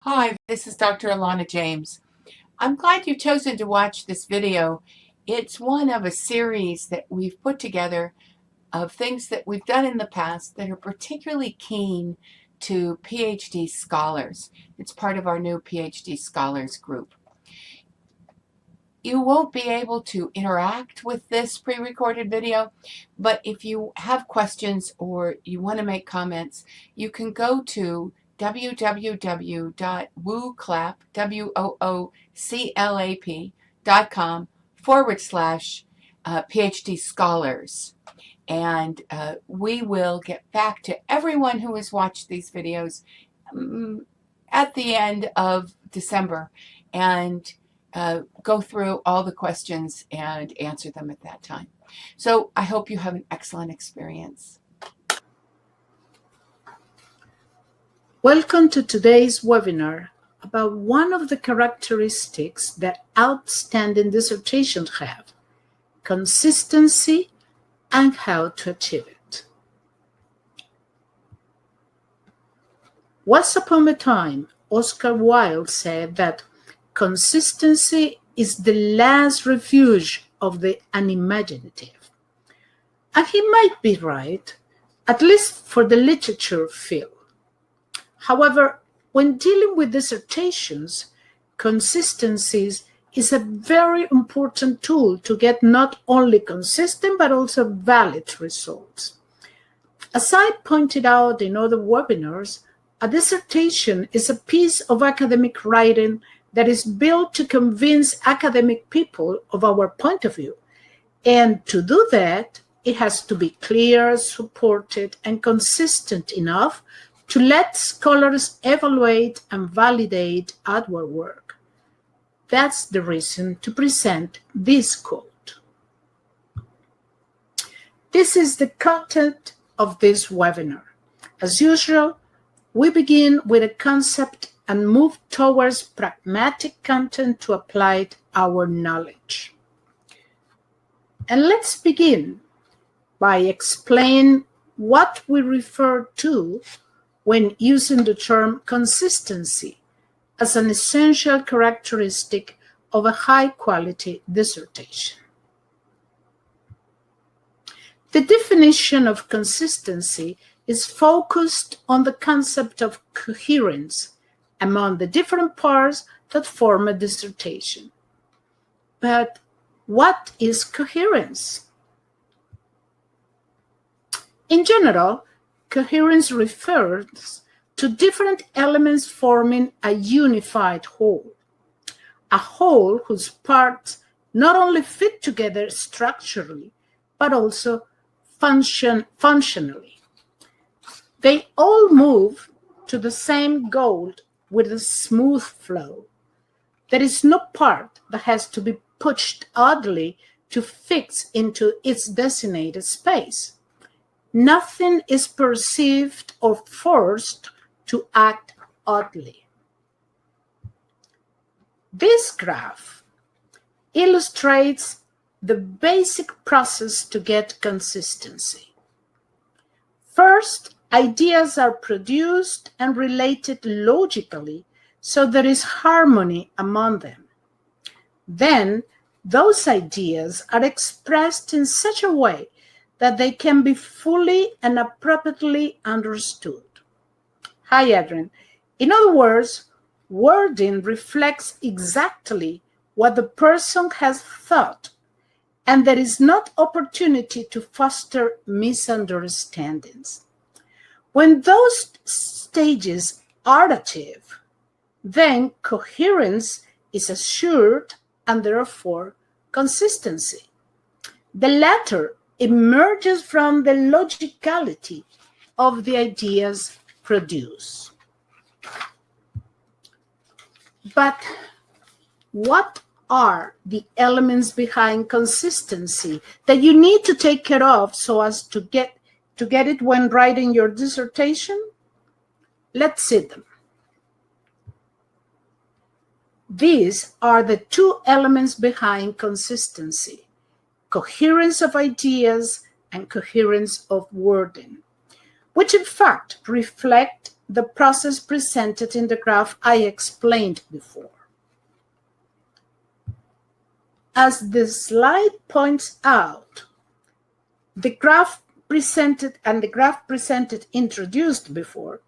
Hi, this is Dr. Alana James. I'm glad you've chosen to watch this video. It's one of a series that we've put together of things that we've done in the past that are particularly keen to PhD scholars. It's part of our new PhD scholars group. You won't be able to interact with this pre-recorded video, but if you have questions or you want to make comments, you can go to www.wooclap.com/PhD scholars. And we will get back to everyone who has watched these videos at the end of December and go through all the questions and answer them at that time. So I hope you have an excellent experience. Welcome to today's webinar about one of the characteristics that outstanding dissertations have: consistency and how to achieve it. Once upon a time, Oscar Wilde said that consistency is the last refuge of the unimaginative. And he might be right, at least for the literature field. However, when dealing with dissertations, consistency is a very important tool to get not only consistent but also valid results. As I pointed out in other webinars, a dissertation is a piece of academic writing that is built to convince academic people of our point of view. And to do that, it has to be clear, supported, and consistent enough to let scholars evaluate and validate our work. That's the reason to present this quote. This is the content of this webinar. As usual, we begin with a concept and move towards pragmatic content to apply our knowledge. And let's begin by explaining what we refer to when using the term consistency as an essential characteristic of a high-quality dissertation. The definition of consistency is focused on the concept of coherence among the different parts that form a dissertation. But what is coherence? In general, coherence refers to different elements forming a unified whole, a whole whose parts not only fit together structurally, but also functionally. They all move to the same goal with a smooth flow. There is no part that has to be pushed oddly to fix into its designated space. Nothing is perceived or forced to act oddly. This graph illustrates the basic process to get consistency. First, ideas are produced and related logically, so there is harmony among them. Then, those ideas are expressed in such a way that they can be fully and appropriately understood. Hi, Adrian. In other words, wording reflects exactly what the person has thought, and there is not opportunity to foster misunderstandings. When those stages are achieved, then coherence is assured and therefore consistency. The latter emerges from the logicality of the ideas produced. But what are the elements behind consistency that you need to take care of so as to get it when writing your dissertation? Let's see them. These are the two elements behind consistency: coherence of ideas and coherence of wording, which in fact reflect the process presented in the graph I explained before. As the slide points out, the graph presented introduced before,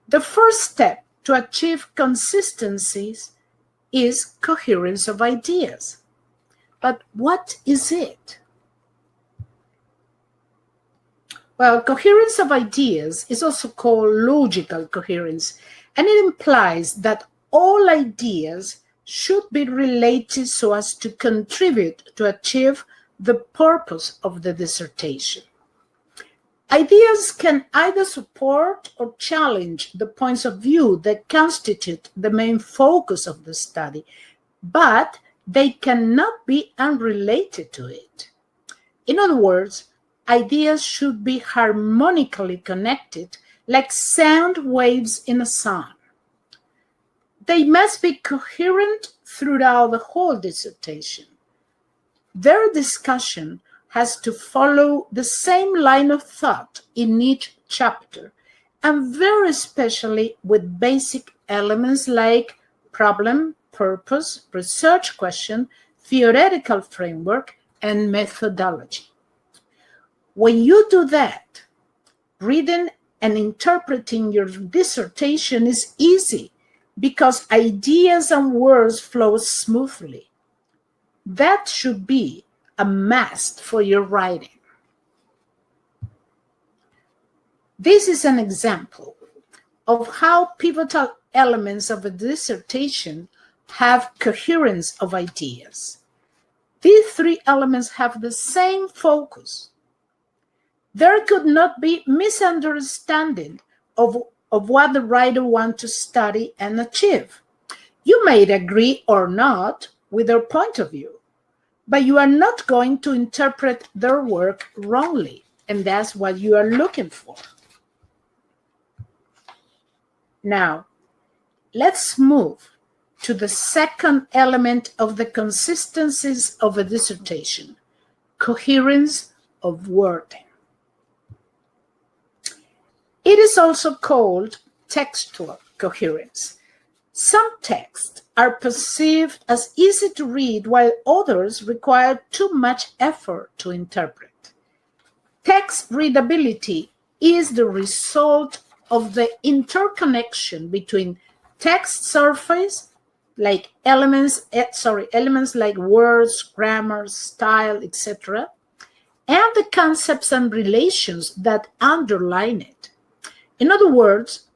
the first step to achieve consistencies is coherence of ideas. But what is it? Well, coherence of ideas is also called logical coherence, and it implies that all ideas should be related so as to contribute to achieve the purpose of the dissertation. Ideas can either support or challenge the points of view that constitute the main focus of the study, but they cannot be unrelated to it. In other words, ideas should be harmonically connected like sound waves in a song. They must be coherent throughout the whole dissertation. Their discussion has to follow the same line of thought in each chapter, and very especially with basic elements like problem, purpose, research question, theoretical framework, and methodology. When you do that, reading and interpreting your dissertation is easy because ideas and words flow smoothly. That should be a must for your writing. This is an example of how pivotal elements of a dissertation have coherence of ideas. These three elements have the same focus. There could not be misunderstanding of what the writer wants to study and achieve. You may agree or not with their point of view, but you are not going to interpret their work wrongly, and that's what you are looking for. Now, let's move to the second element of the consistencies of a dissertation, coherence of wording. It is also called textual coherence. Some texts are perceived as easy to read, while others require too much effort to interpret. Text readability is the result of the interconnection between text surface, like elements like words, grammar, style, etc., and the concepts and relations that underline it. In other words,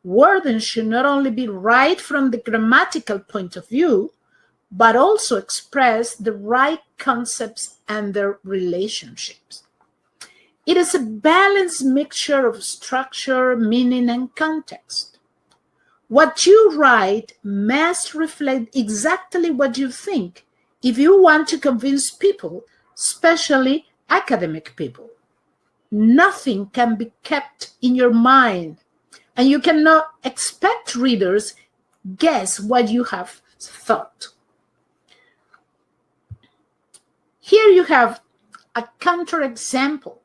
wording should not only be right from the grammatical point of view, but also express the right concepts and their relationships. It is a balanced mixture of structure, meaning, and context. What you write must reflect exactly what you think if you want to convince people, especially academic people. Nothing can be kept in your mind, and you cannot expect readers guess what you have thought. Here you have a counterexample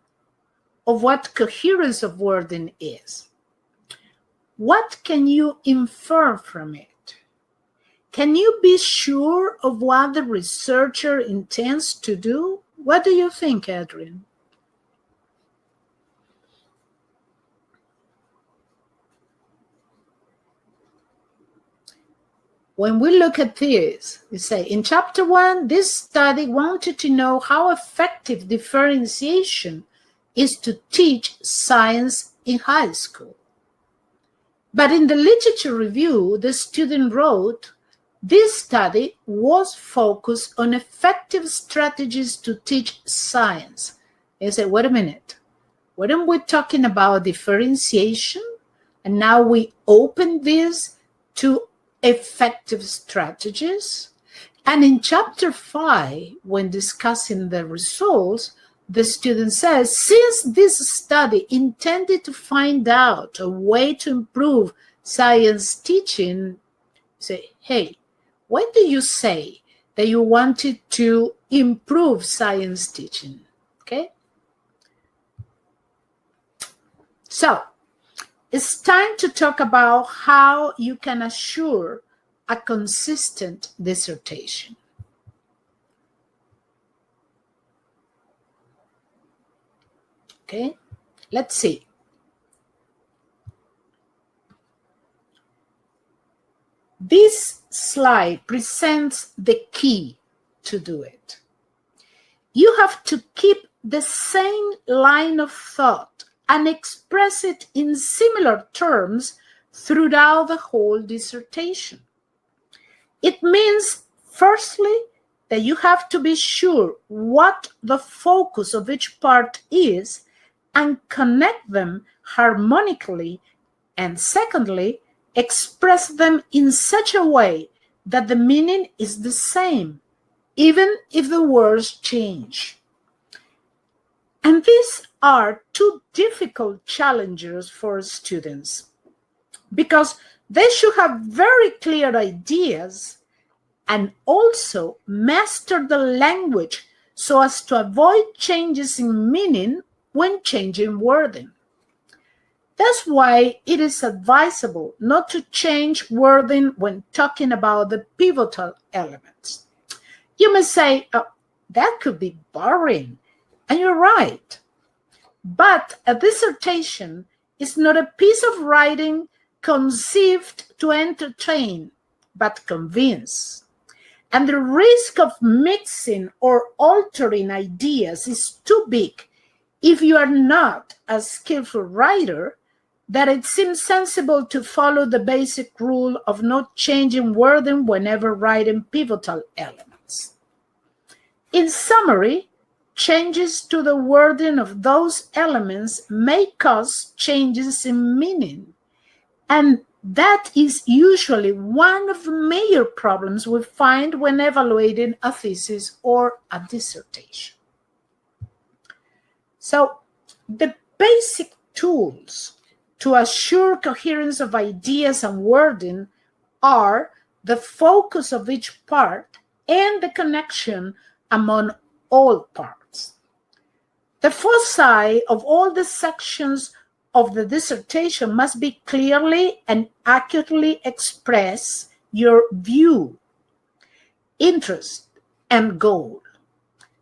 of what coherence of wording is. What can you infer from it? Can you be sure of what the researcher intends to do? What do you think, Adrian? When we look at this, we say, in chapter 1, this study wanted to know how effective differentiation is to teach science in high school. But in the literature review, the student wrote, this study was focused on effective strategies to teach science. And I said, wait a minute, weren't we talking about differentiation? And now we open this to effective strategies. And in chapter 5, when discussing the results, the student says, since this study intended to find out a way to improve science teaching, say, hey, when do you say that you wanted to improve science teaching? Okay? So, it's time to talk about how you can assure a consistent dissertation. Okay, let's see. This slide presents the key to do it. You have to keep the same line of thought and express it in similar terms throughout the whole dissertation. It means, firstly, that you have to be sure what the focus of each part is and connect them harmonically, and secondly, express them in such a way that the meaning is the same, even if the words change. And these are two difficult challenges for students because they should have very clear ideas and also master the language so as to avoid changes in meaning when changing wording. That's why it is advisable not to change wording when talking about the pivotal elements. You may say, oh, that could be boring, and you're right. But a dissertation is not a piece of writing conceived to entertain, but convince. And the risk of mixing or altering ideas is too big if you are not a skillful writer that it seems sensible to follow the basic rule of not changing wording whenever writing pivotal elements. In summary, changes to the wording of those elements may cause changes in meaning, and that is usually one of the major problems we find when evaluating a thesis or a dissertation. So, the basic tools to assure coherence of ideas and wording are the focus of each part and the connection among all parts. The foci of all the sections of the dissertation must be clearly and accurately express your view, interest, and goal.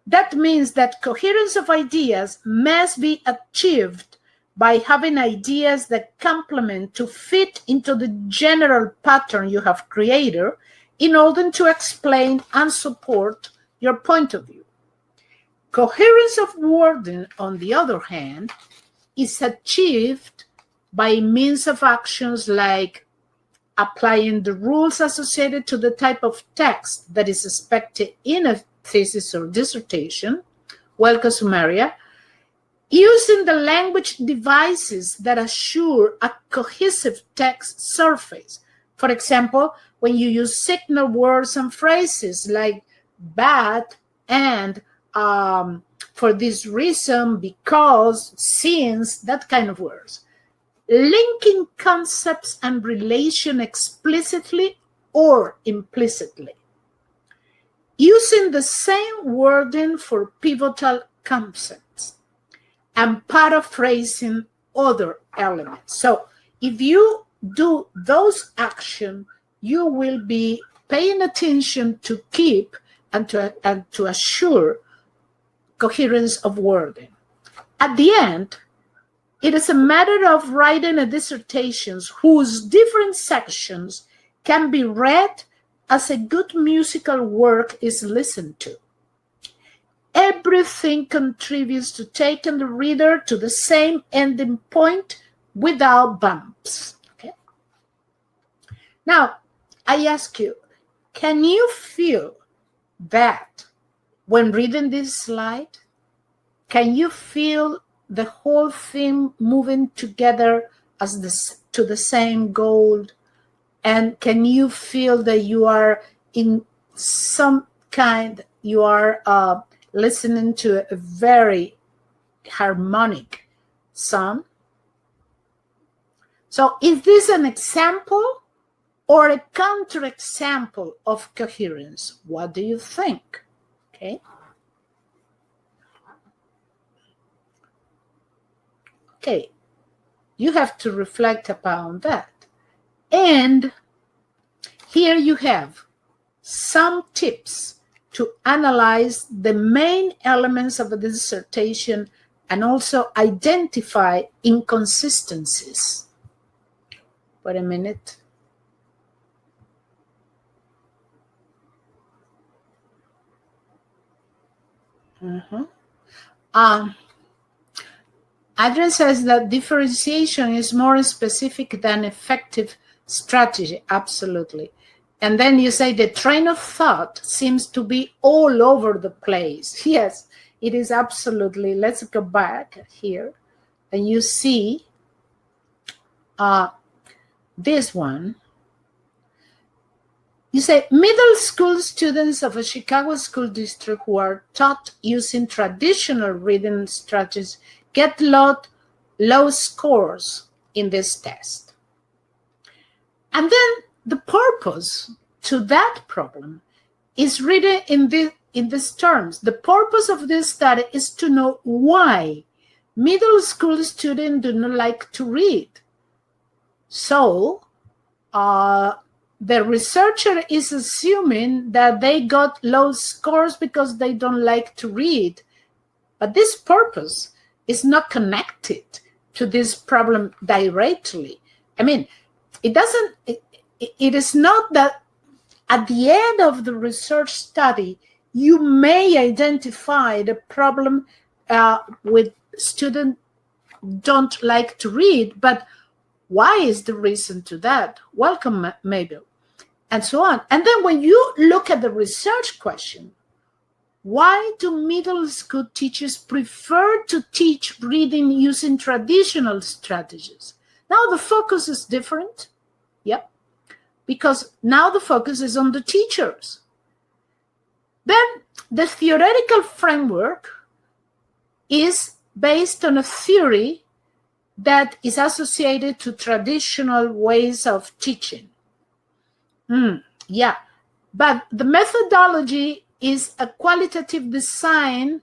That means that coherence of ideas must be achieved by having ideas that complement to fit into the general pattern you have created in order to explain and support your point of view. Coherence of wording, on the other hand, is achieved by means of actions like applying the rules associated to the type of text that is expected in a thesis or dissertation, Welcome Sumaria, using the language devices that assure a cohesive text surface. For example, when you use signal words and phrases like but, and, for this reason, because, since, that kind of words. Linking concepts and relation explicitly or implicitly. Using the same wording for pivotal concepts and paraphrasing other elements. So if you do those actions, you will be paying attention to keep and to assure coherence of wording. At the end, it is a matter of writing a dissertation whose different sections can be read as a good musical work is listened to. Everything contributes to taking the reader to the same ending point without bumps. Okay? Now, I ask you, can you feel that when reading this slide? Can you feel the whole thing moving together as to the same goal? And can you feel that you are in some kind, you are listening to a very harmonic song? So is this an example or a counterexample of coherence? What do you think? Okay. Okay. You have to reflect upon that. And here you have some tips to analyze the main elements of a dissertation and also identify inconsistencies. Wait a minute. Adrian says that differentiation is more specific than effective strategy. Absolutely. And then you say the train of thought seems to be all over the place. Yes, it is absolutely. Let's go back here. And you see this one. You say middle school students of a Chicago school district who are taught using traditional reading strategies get low scores in this test. And then the purpose to that problem is written in these terms. The purpose of this study is to know why middle school students do not like to read. So the researcher is assuming that they got low scores because they don't like to read. But this purpose is not connected to this problem directly. I mean, it is not that at the end of the research study, you may identify the problem with students don't like to read, but why is the reason to that? Welcome, Mabel, and so on. And then when you look at the research question, why do middle school teachers prefer to teach reading using traditional strategies? Now the focus is different. Yep. Because now the focus is on the teachers. Then the theoretical framework is based on a theory that is associated to traditional ways of teaching. Yeah, but the methodology is a qualitative design,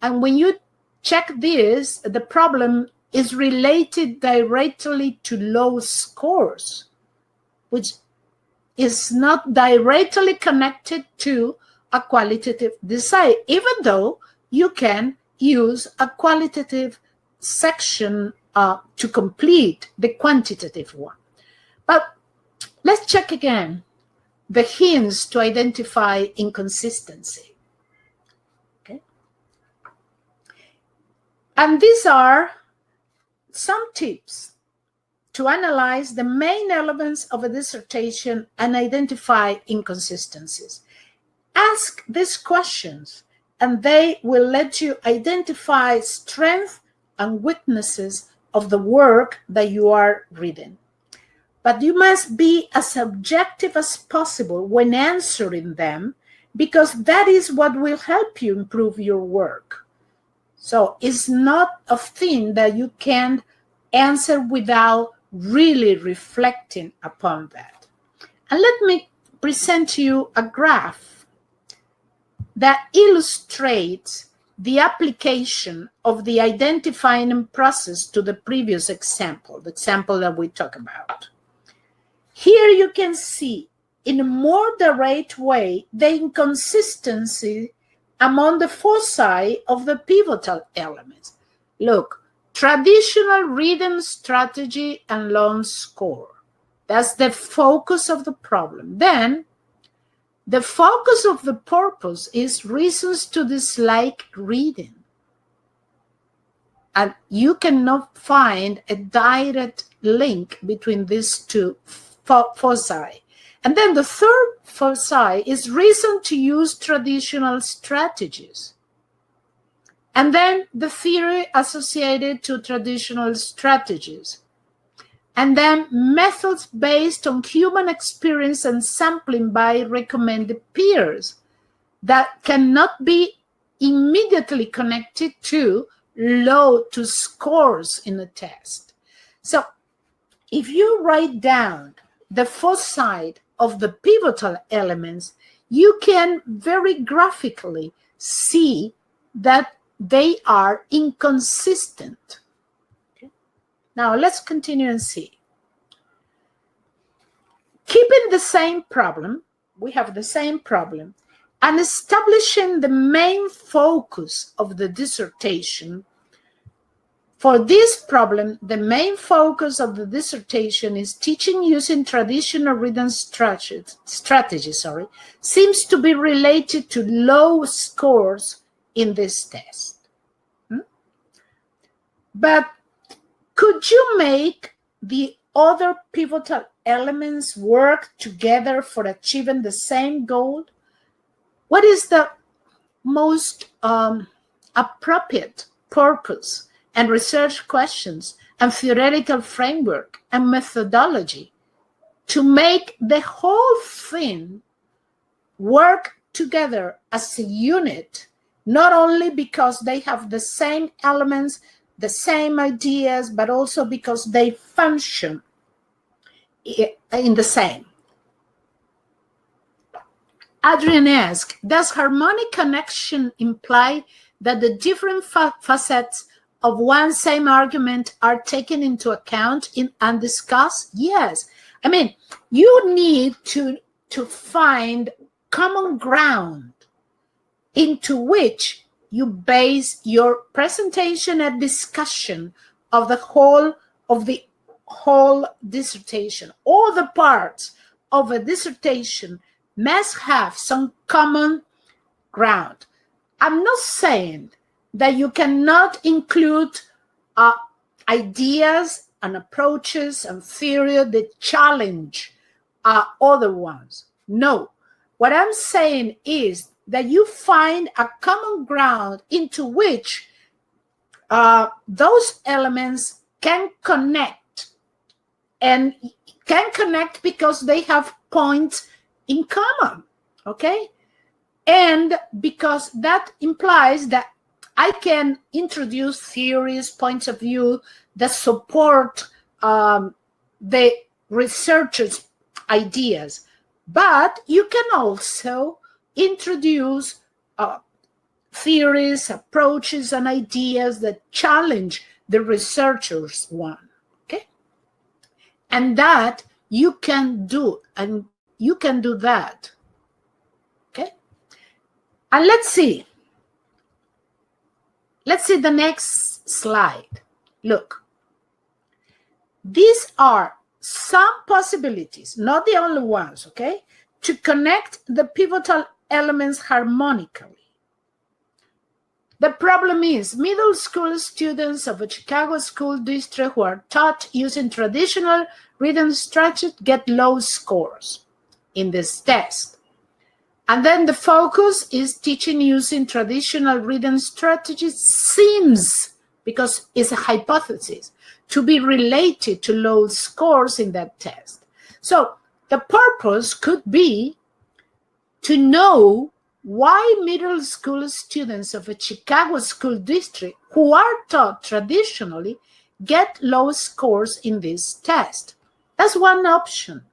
and when you check this, the problem is related directly to low scores, which is not directly connected to a qualitative design, even though you can use a qualitative section to complete the quantitative one. But let's check again the hints to identify inconsistency. Okay. And these are some tips to analyze the main elements of a dissertation and identify inconsistencies. Ask these questions, and they will let you identify strengths and weaknesses of the work that you are reading. But you must be as objective as possible when answering them, because that is what will help you improve your work. So it's not a thing that you can answer without really reflecting upon that. And let me present to you a graph that illustrates the application of the identifying process to the previous example, the example that we talked about. Here you can see in a more direct way the inconsistency among the foci of the pivotal elements. Look, traditional reading strategy and low score. That's the focus of the problem. Then the focus of the purpose is reasons to dislike reading. And you cannot find a direct link between these two foci. And then the third foci is reason to use traditional strategies. And then the theory associated to traditional strategies. And then methods based on human experience and sampling by recommended peers that cannot be immediately connected to low to scores in a test. So if you write down the foci of the pivotal elements, you can very graphically see that they are inconsistent. Okay. Now let's continue and see. Keeping the same problem, we have the same problem, and establishing the main focus of the dissertation. For this problem, the main focus of the dissertation is teaching using traditional reading strategy, seems to be related to low scores in this test. But could you make the other pivotal elements work together for achieving the same goal? What is the most appropriate purpose and research questions and theoretical framework and methodology to make the whole thing work together as a unit, not only because they have the same elements, the same ideas, but also because they function in the same? Adrian asks, does harmonic connection imply that the different facets of one same argument are taken into account and discussed? Yes. I mean, you need to find common ground into which you base your presentation and discussion of the whole dissertation. All the parts of a dissertation must have some common ground. I'm not saying that you cannot include ideas and approaches and theory that challenge other ones. No. What I'm saying is that you find a common ground into which those elements can connect, and can connect because they have points in common, okay? And because that implies that I can introduce theories, points of view that support the researcher's ideas, but you can also introduce theories, approaches, and ideas that challenge the researcher's one, okay? And that you can do, and you can do that, okay? And let's see the next slide. Look, these are some possibilities, not the only ones, okay, to connect the pivotal elements harmonically. The problem is middle school students of a Chicago school district who are taught using traditional reading strategy get low scores in this test. And then the focus is teaching using traditional reading strategies seems, because it's a hypothesis, to be related to low scores in that test. So the purpose could be to know why middle school students of a Chicago school district who are taught traditionally get low scores in this test. That's one option.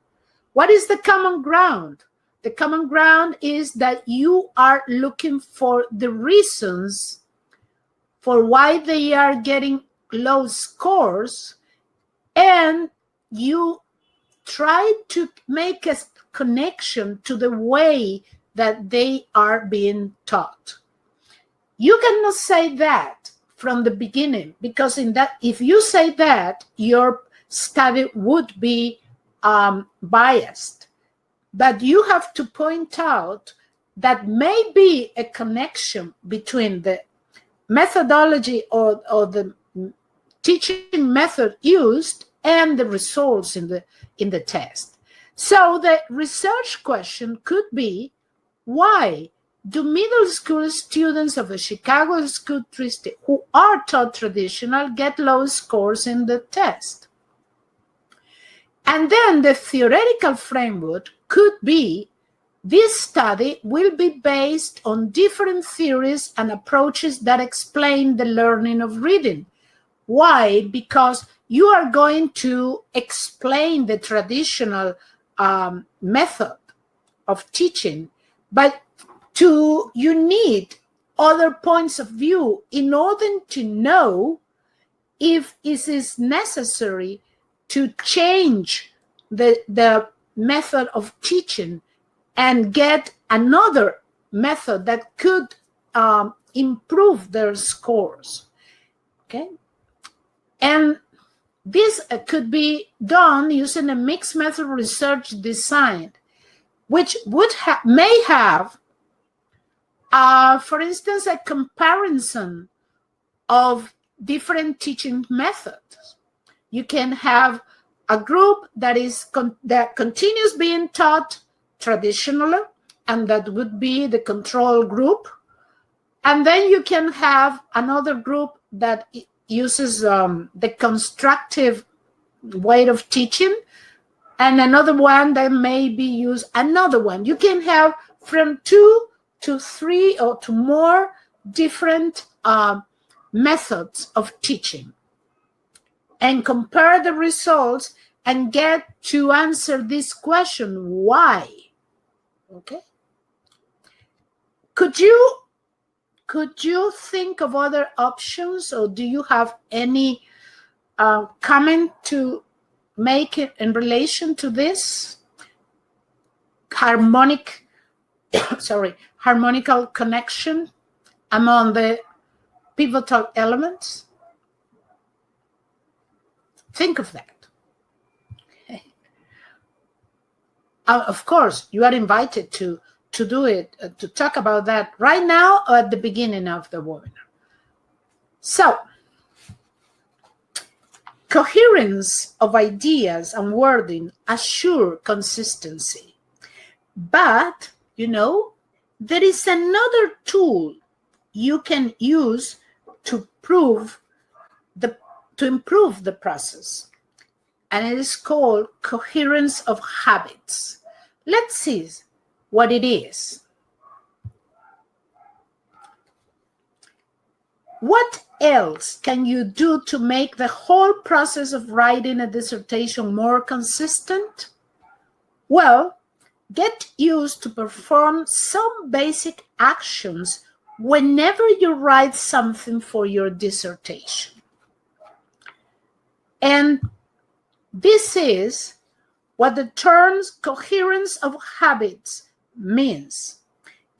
What is the common ground? The common ground is that you are looking for the reasons for why they are getting low scores, and you try to make a connection to the way that they are being taught. You cannot say that from the beginning, because if you say that, your study would be biased. But you have to point out that may be a connection between the methodology or the teaching method used and the results in the test. So the research question could be, why do middle school students of a Chicago school district who are taught traditional get low scores in the test? And then the theoretical framework could be, this study will be based on different theories and approaches that explain the learning of reading. Why? Because you are going to explain the traditional method of teaching, but you need other points of view in order to know if it is necessary to change the method of teaching and get another method that could improve their scores. Okay, and this could be done using a mixed method research design, which may have, for instance, a comparison of different teaching methods. You can have a group that continues being taught traditionally, and that would be the control group. And then you can have another group that uses the constructive way of teaching, and another one that maybe use another one. You can have from 2 to 3 or to more different methods of teaching, and compare the results and get to answer this question, why? Okay. Could you think of other options, or do you have any comment to make it in relation to this harmonical connection among the pivotal elements? Think of that. Okay. Of course, you are invited to do it, to talk about that right now or at the beginning of the webinar. So, coherence of ideas and wording assure consistency. But, there is another tool you can use to improve the process, and it is called Coherence of Habits. Let's see what it is. What else can you do to make the whole process of writing a dissertation more consistent? Well, get used to perform some basic actions whenever you write something for your dissertation. And this is what the terms coherence of habits means,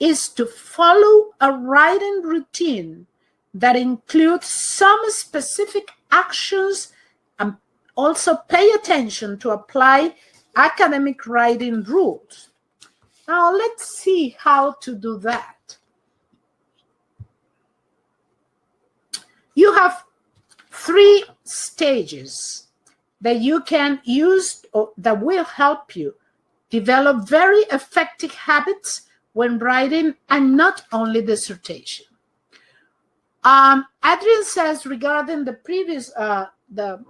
is to follow a writing routine that includes some specific actions, and also pay attention to apply academic writing rules. Now let's see how to do that. You have 3 stages that you can use, or that will help you develop very effective habits when writing, and not only dissertation. Adrian says regarding the previous, the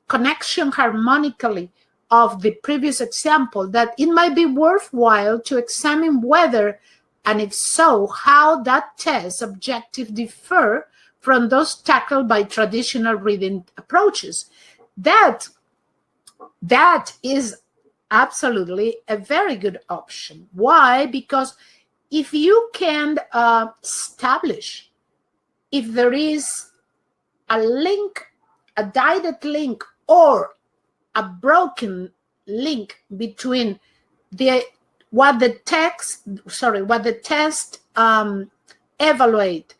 connection harmonically of the previous example, that it might be worthwhile to examine whether, and if so, how that test objectives differ from those tackled by traditional reading approaches. That is absolutely a very good option. Why? Because if you can establish if there is a link, a direct link, or a broken link between what the test evaluate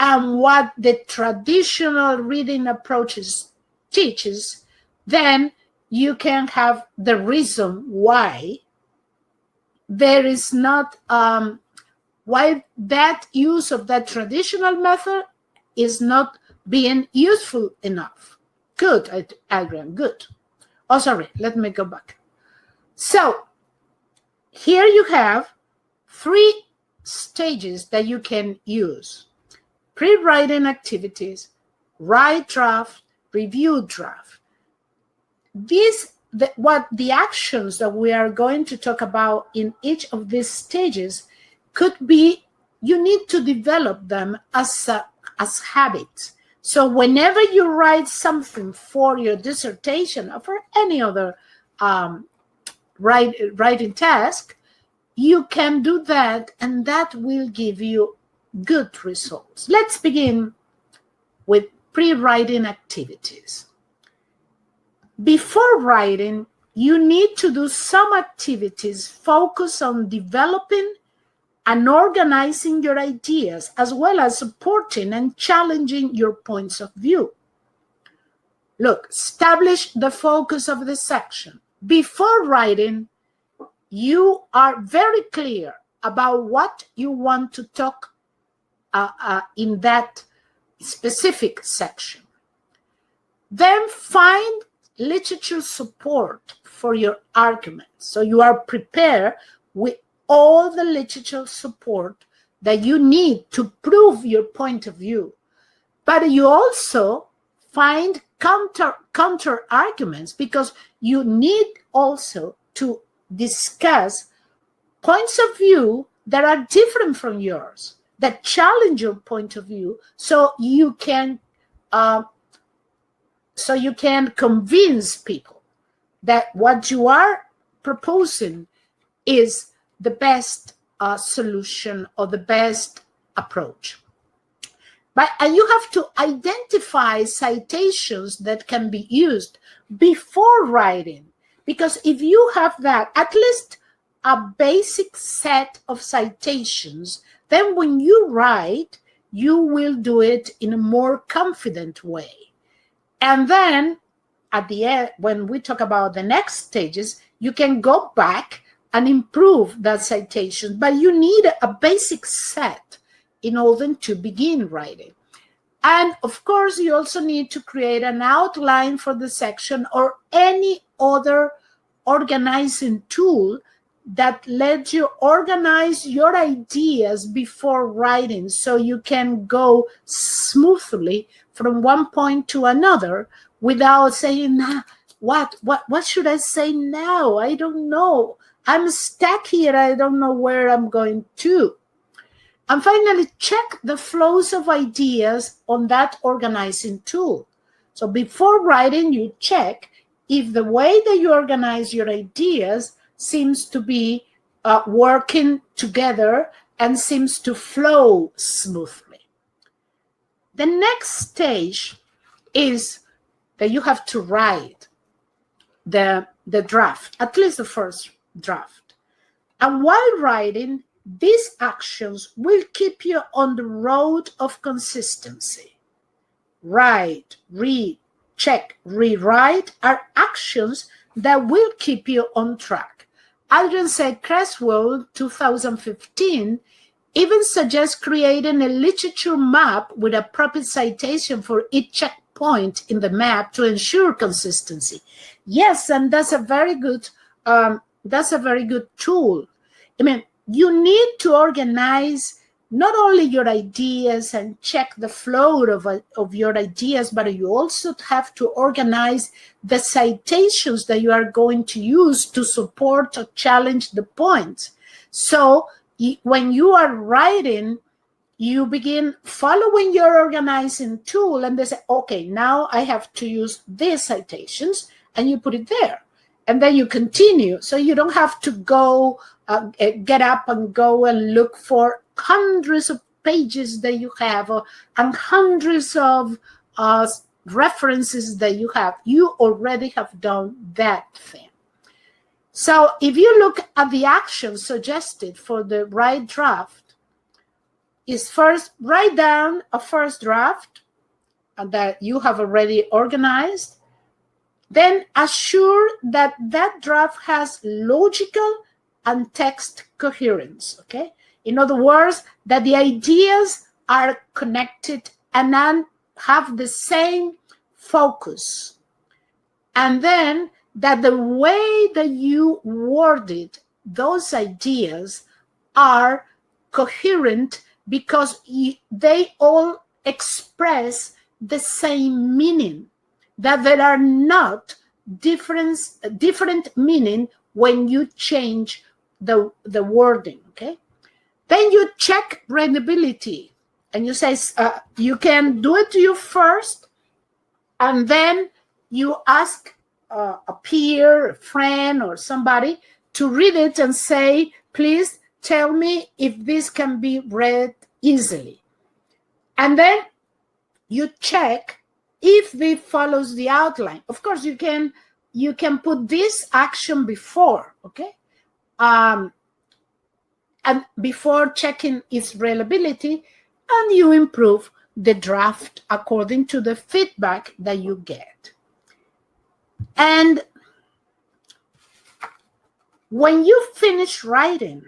and what the traditional reading approaches teaches, then you can have the reason why there is not, why that use of that traditional method is not being useful enough. Good, Adrian, good. Oh, sorry, let me go back. So here you have 3 stages that you can use: pre-writing activities, write draft, review draft. What the actions that we are going to talk about in each of these stages could be, you need to develop them as habits. So whenever you write something for your dissertation or for any other writing task, you can do that, and that will give you good results. Let's begin with pre-writing activities. Before writing, you need to do some activities focused on developing and organizing your ideas, as well as supporting and challenging your points of view. Look, establish the focus of the section. Before writing, you are very clear about what you want to talk in that specific section. Then find literature support for your argument. So you are prepared with all the literature support that you need to prove your point of view. But you also find counter arguments, because you need also to discuss points of view that are different from yours, that challenge your point of view, so you can convince people that what you are proposing is the best solution or the best approach. And you have to identify citations that can be used before writing, because if you have that, at least a basic set of citations, then when you write, you will do it in a more confident way. And then at the end, when we talk about the next stages, you can go back and improve that citation, but you need a basic set in order to begin writing. And of course, you also need to create an outline for the section or any other organizing tool that lets you organize your ideas before writing, so you can go smoothly from one point to another without saying, what should I say now? I don't know. I'm stuck here. I don't know where I'm going to. And finally, check the flows of ideas on that organizing tool. So before writing, you check if the way that you organize your ideas seems to be working together and seems to flow smoothly. The next stage is that you have to write the draft, at least the first draft. And while writing, these actions will keep you on the road of consistency. Write, read, check, rewrite are actions that will keep you on track. Aldrin said Creswell, 2015, even suggests creating a literature map with appropriate citation for each checkpoint in the map to ensure consistency. Yes, and that's a very good tool. I mean, you need to organize not only your ideas and check the flow of your ideas, but you also have to organize the citations that you are going to use to support or challenge the points. So when you are writing, you begin following your organizing tool, and they say, okay, now I have to use these citations, and you put it there. And then you continue. So you don't have to go get up and go and look for hundreds of pages that you have and hundreds of references that you have. You already have done that thing. So if you look at the actions suggested for the right draft, is first write down a first draft that you have already organized. Then assure that that draft has logical and text coherence, okay? In other words, that the ideas are connected and then have the same focus. And then that the way that you worded those ideas are coherent because they all express the same meaning, that there are not different meaning when you change the wording, okay? Then you check readability, and you say you can do it to you first, and then you ask a peer, a friend, or somebody to read it and say, please tell me if this can be read easily. And then you check if it follows the outline. Of course, you can put this action before, okay? And before checking its reliability, and you improve the draft according to the feedback that you get. And when you finish writing,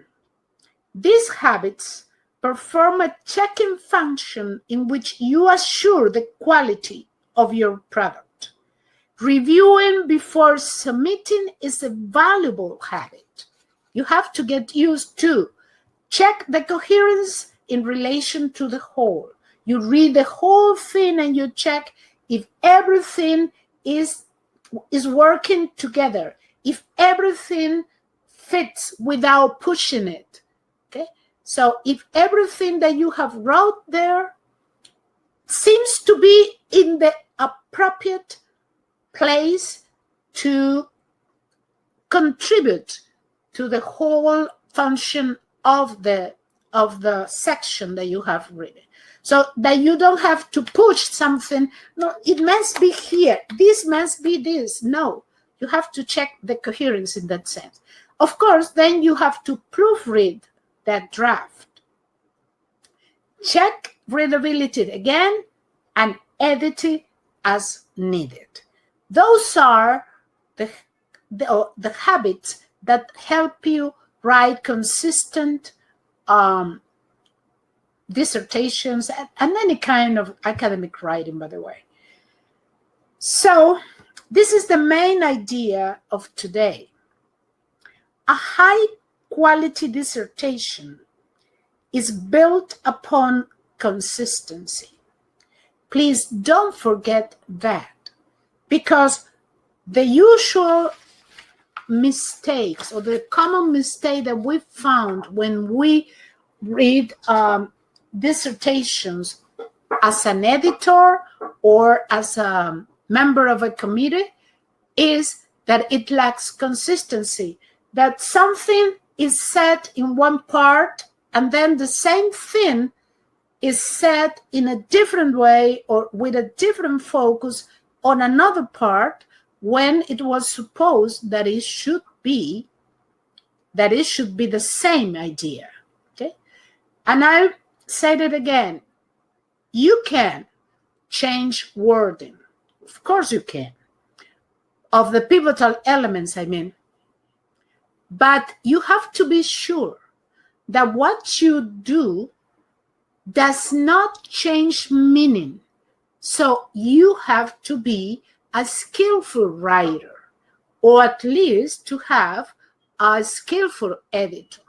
these habits perform a checking function in which you assure the quality of your product. Reviewing before submitting is a valuable habit. You have to get used to check the coherence in relation to the whole. You read the whole thing and you check if everything is working together, if everything fits without pushing it. Okay? So if everything that you have wrote there seems to be in the appropriate place to contribute to the whole function of the section that you have written, so that you don't have to push something. No, it must be here. This must be this. No, you have to check the coherence in that sense. Of course, then you have to proofread that draft. Check readability again and edit it as needed. Those are the habits that help you write consistent dissertations and any kind of academic writing, by the way. So this is the main idea of today. A high quality dissertation is built upon consistency. Please don't forget that, because the usual mistakes, or the common mistake that we found when we read dissertations as an editor or as a member of a committee, is that it lacks consistency, that something is said in one part and then the same thing is said in a different way or with a different focus on another part, when it was supposed that it should be the same idea. Okay? And I said it again, you can change wording. Of course you can. Of the pivotal elements, I mean. But you have to be sure that what you do does not change meaning. So you have to be a skillful writer, or at least to have a skillful editor.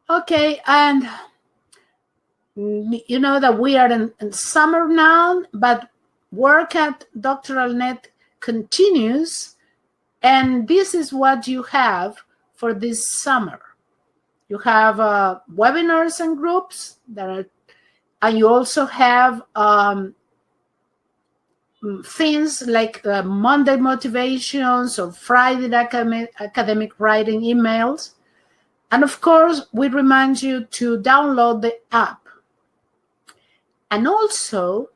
Okay, and you know that we are in summer now, but work at Doctoral Net continues, and this is what you have for this summer. You have webinars and groups and you also have things like Monday motivations or Friday academic writing emails. And of course, we remind you to download the app. And also,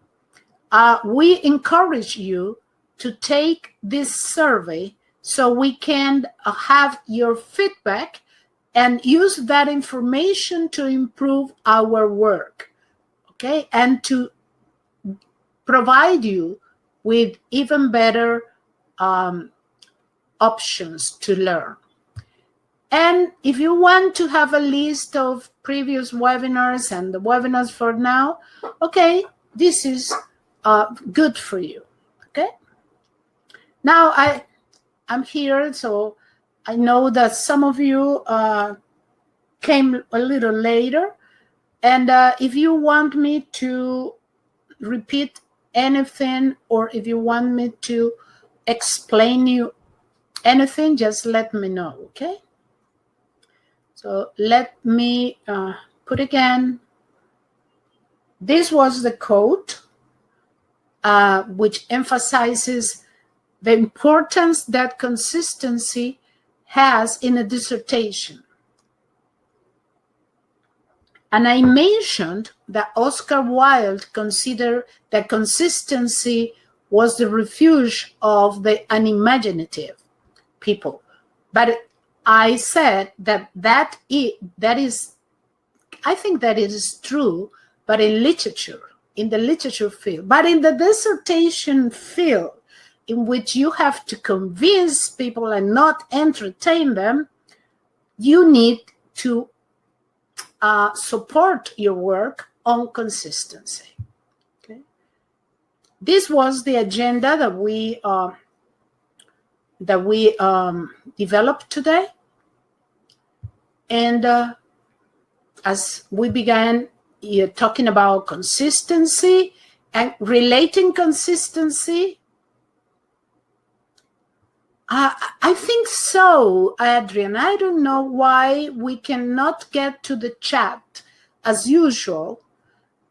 we encourage you to take this survey so we can have your feedback and use that information to improve our work, okay? And to provide you with even better options to learn. And if you want to have a list of previous webinars and the webinars for now, okay, this is good for you, okay? Now I'm here, so I know that some of you came a little later, and if you want me to repeat anything, or if you want me to explain you anything, just let me know, okay? So let me put again, this was the quote which emphasizes the importance that consistency has in a dissertation. And I mentioned that Oscar Wilde considered that consistency was the refuge of the unimaginative people. But I said that is, I think that it is true, but in the literature field, but in the dissertation field, in which you have to convince people and not entertain them, you need to support your work on consistency. Okay? This was the agenda that we developed today, and as we began talking about consistency and relating consistency, I think so, Adrian. I don't know why we cannot get to the chat as usual,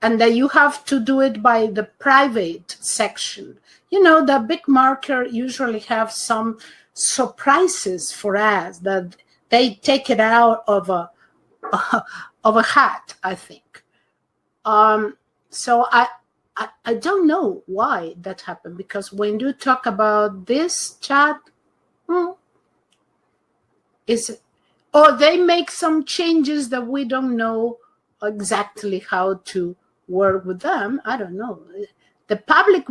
and that you have to do it by the private section. You know, the big marker usually have some surprises for us that they take it out of a hat, I think. So I don't know why that happened, because when you talk about this chat, or they make some changes that we don't know exactly how to work with them. I don't know. The public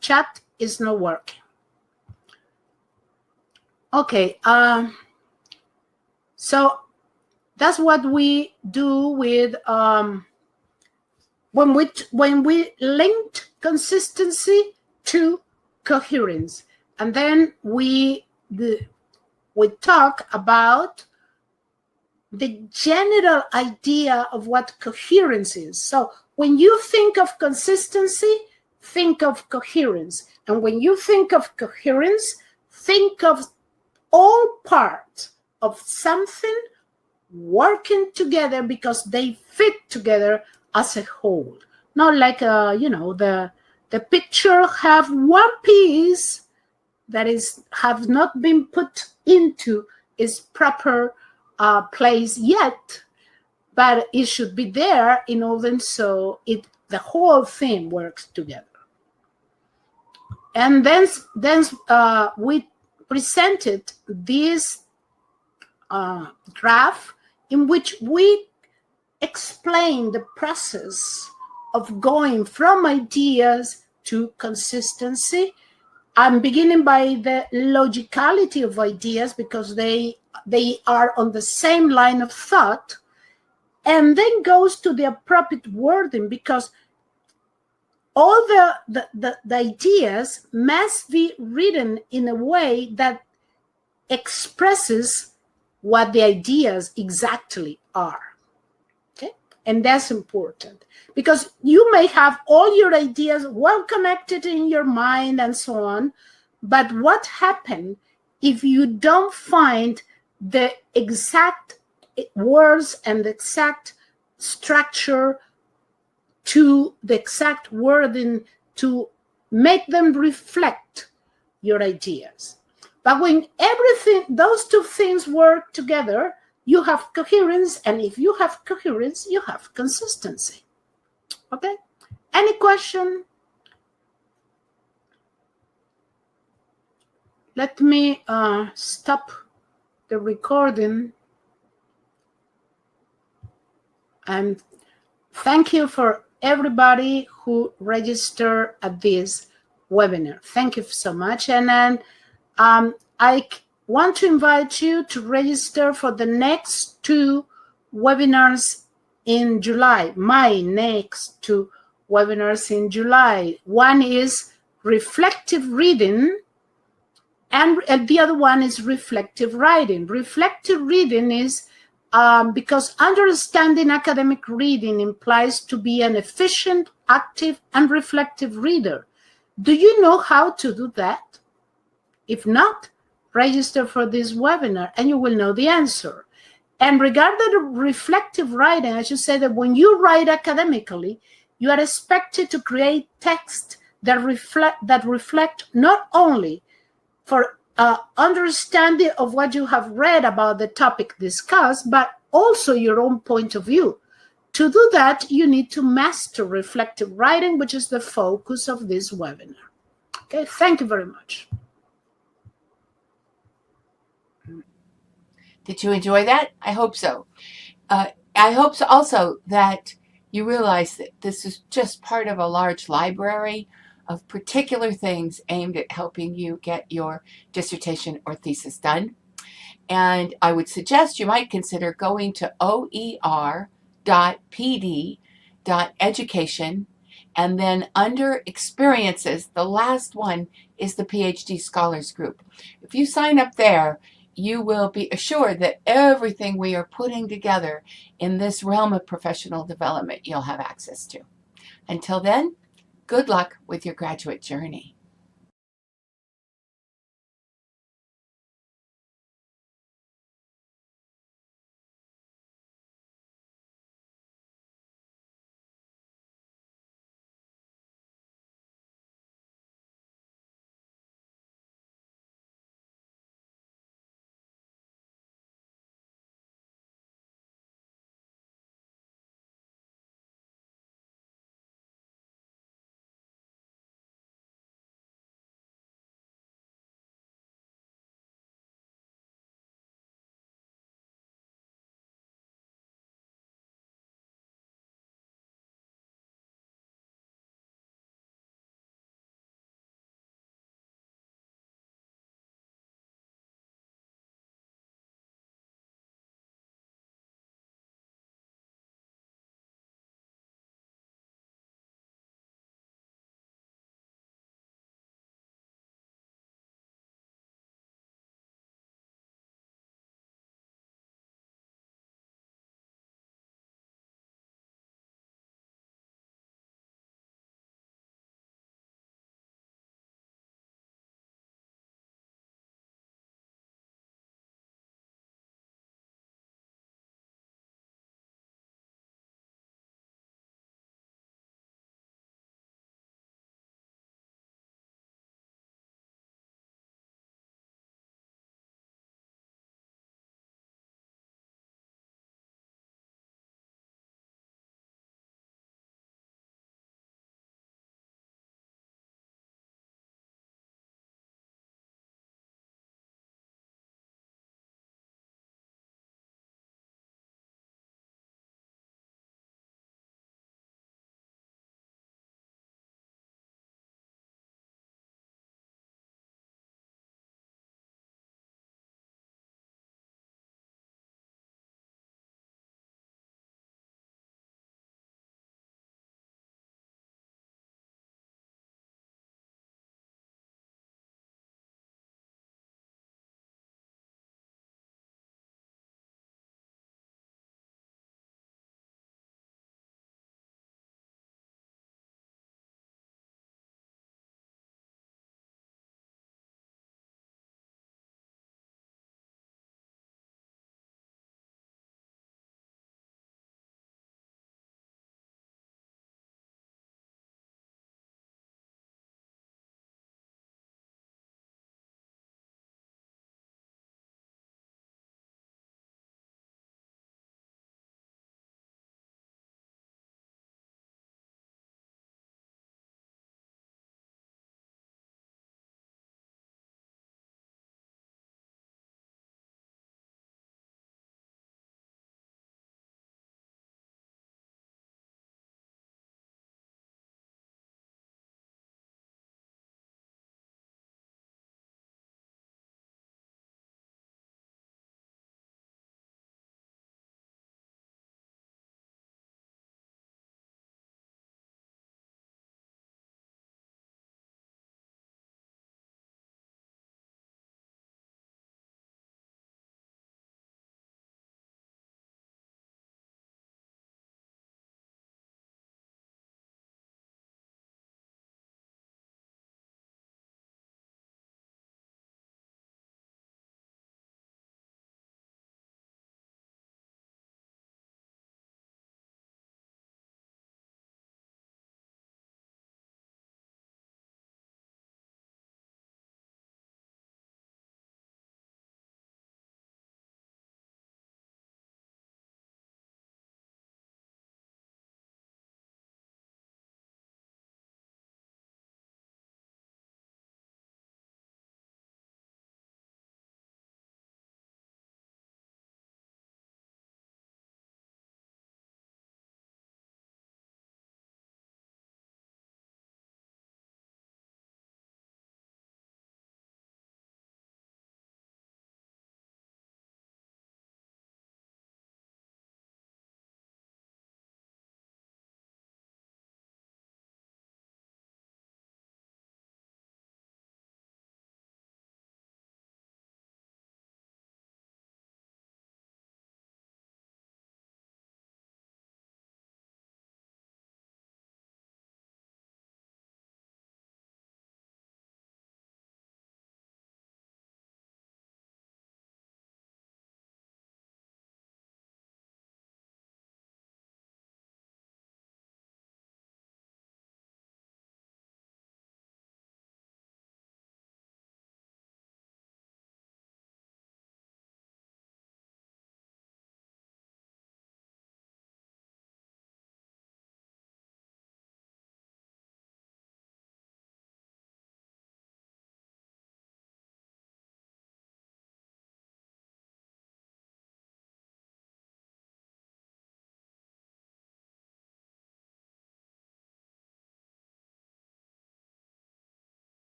chat is not working. Okay, so that's what we do with when we linked consistency to coherence, and then we talk about the general idea of what coherence is. So when you think of consistency, think of coherence. And when you think of coherence, think of all parts of something working together because they fit together as a whole. Not like, the picture have one piece that have not been put into its proper place yet, but it should be there in order so the whole thing works together. And then we presented this graph in which we explain the process of going from ideas to consistency. I'm beginning by the logicality of ideas because they are on the same line of thought, and then goes to the appropriate wording because all the ideas must be written in a way that expresses what the ideas exactly are. Okay? And that's important because you may have all your ideas well connected in your mind and so on, but what happens if you don't find the exact words and the exact structure to the exact wording to make them reflect your ideas? But when those two things work together, you have coherence, and if you have coherence, you have consistency. Okay? Any question? Let me stop the recording. And thank you for everybody who registered at this webinar. Thank you so much. And then I want to invite you to register for the next two webinars in July, my next two webinars in July. One is reflective reading, and the other one is reflective writing. Reflective reading is because understanding academic reading implies to be an efficient, active, and reflective reader. Do you know how to do that? If not, register for this webinar and you will know the answer. And regarding the reflective writing, I should say that when you write academically, you are expected to create text that reflect not only for understanding of what you have read about the topic discussed, but also your own point of view, To do that, you need to master reflective writing, which is the focus of this webinar. Okay, thank you very much. Did you enjoy that? I hope so. I hope so also that you realize that this is just part of a large library of particular things aimed at helping you get your dissertation or thesis done. And I would suggest you might consider going to oer.pd.education, and then under experiences, the last one is the PhD Scholars Group. If you sign up there, you will be assured that everything we are putting together in this realm of professional development you'll have access to. Until then, good luck with your graduate journey.